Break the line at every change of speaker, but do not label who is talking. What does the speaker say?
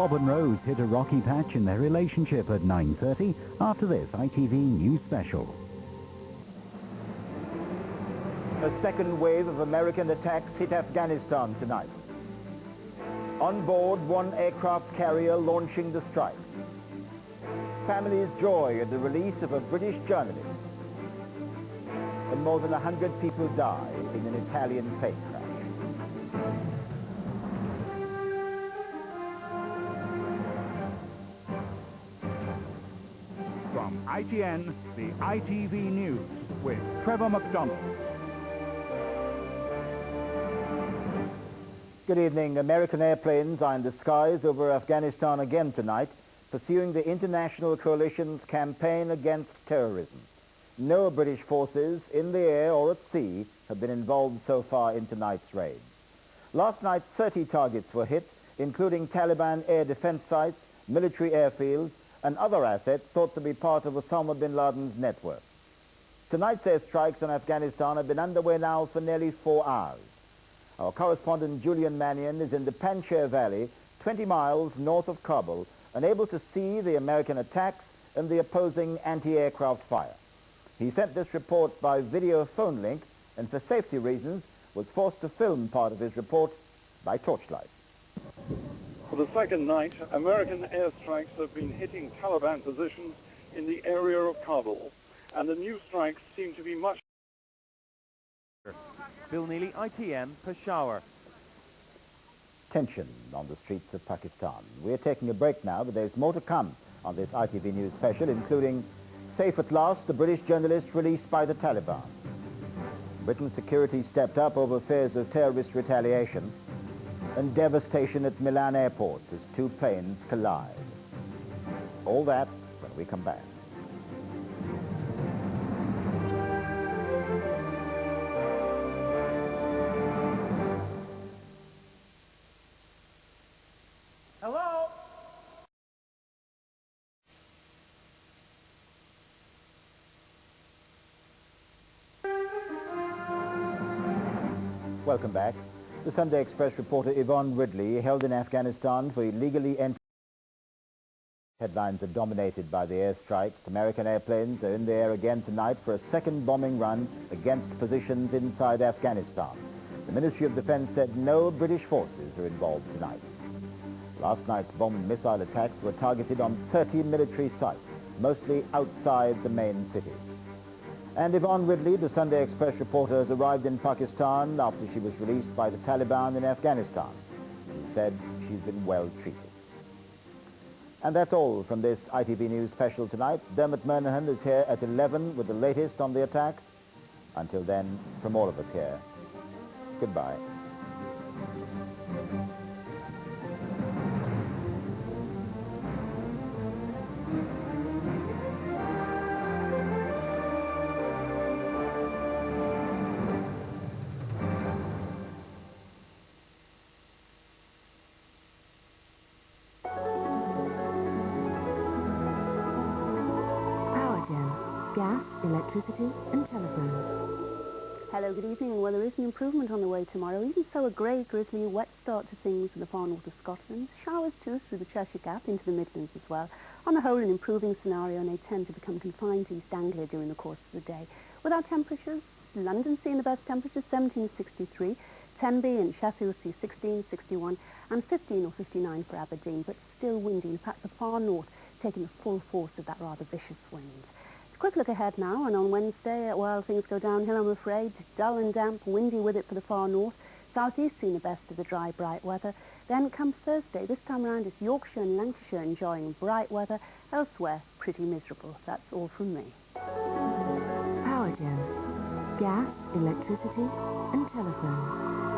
Bob and Rose hit a rocky patch in their relationship at 9:30 after this ITV News Special.
A second wave of American attacks hit Afghanistan tonight. On board, one aircraft carrier launching the strikes. Families joy at the release of a British journalist. And more than 100 people die in an Italian plane crash.
From ITN, the ITV News with Trevor McDonald.
Good evening. American airplanes are in the skies over Afghanistan again tonight, pursuing the international coalition's campaign against terrorism. No British forces in the air or at sea have been involved so far in tonight's raids. Last night, 30 targets were hit, including Taliban air defense sites, military airfields, and other assets thought to be part of Osama bin Laden's network. Tonight's airstrikes on Afghanistan have been underway now for nearly 4 hours. Our correspondent Julian Mannion is in the Panjshir Valley, 20 miles north of Kabul, and able to see the American attacks and the opposing anti-aircraft fire. He sent this report by video phone link and for safety reasons was forced to film part of his report by torchlight.
For the second night, American airstrikes have been hitting Taliban positions in the area of Kabul, and the new strikes seem to be much...
Bill Neely, ITN, Peshawar.
Tension on the streets of Pakistan. We're taking a break now, but there's more to come on this ITV News Special, including safe at last, the British journalist released by the Taliban. Britain's security stepped up over fears of terrorist retaliation, and devastation at Milan airport as two planes collide. All that when we come back.
Hello?
Welcome back. The Sunday Express reporter Yvonne Ridley held in Afghanistan for illegally entering. Headlines are dominated by the airstrikes. American airplanes are in the air again tonight for a second bombing run against positions inside Afghanistan. The Ministry of Defense said no British forces are involved tonight. Last night's bomb and missile attacks were targeted on 30 military sites, mostly outside the main cities. And Yvonne Ridley, the Sunday Express reporter, has arrived in Pakistan after she was released by the Taliban in Afghanistan. She said she's been well treated. And that's all from this ITV News Special tonight. Dermot Murnahan is here at 11 with the latest on the attacks. Until then, from all of us here, goodbye.
Gas, electricity and telephone.
Hello, good evening. Well, there is an improvement on the way tomorrow. Even so, a grey, drizzly, wet start to things in the far north of Scotland. Showers too through the Cheshire Gap into the Midlands as well. On the whole, an improving scenario, and they tend to become confined to East Anglia during the course of the day. With our temperatures, London seeing the best temperatures, 17 to 63. Tenby and Sheffield see 16, 61 and 15 or 59 for Aberdeen, but still windy. In fact, the far north taking the full force of that rather vicious wind. Quick look ahead now, and on Wednesday, well, things go downhill, I'm afraid. Dull and damp, windy with it for the far north. Southeast seeing the best of the dry, bright weather. Then come Thursday, this time around it's Yorkshire and Lancashire enjoying bright weather. Elsewhere, pretty miserable. That's all from me.
Power Gen. Gas, electricity and telephone.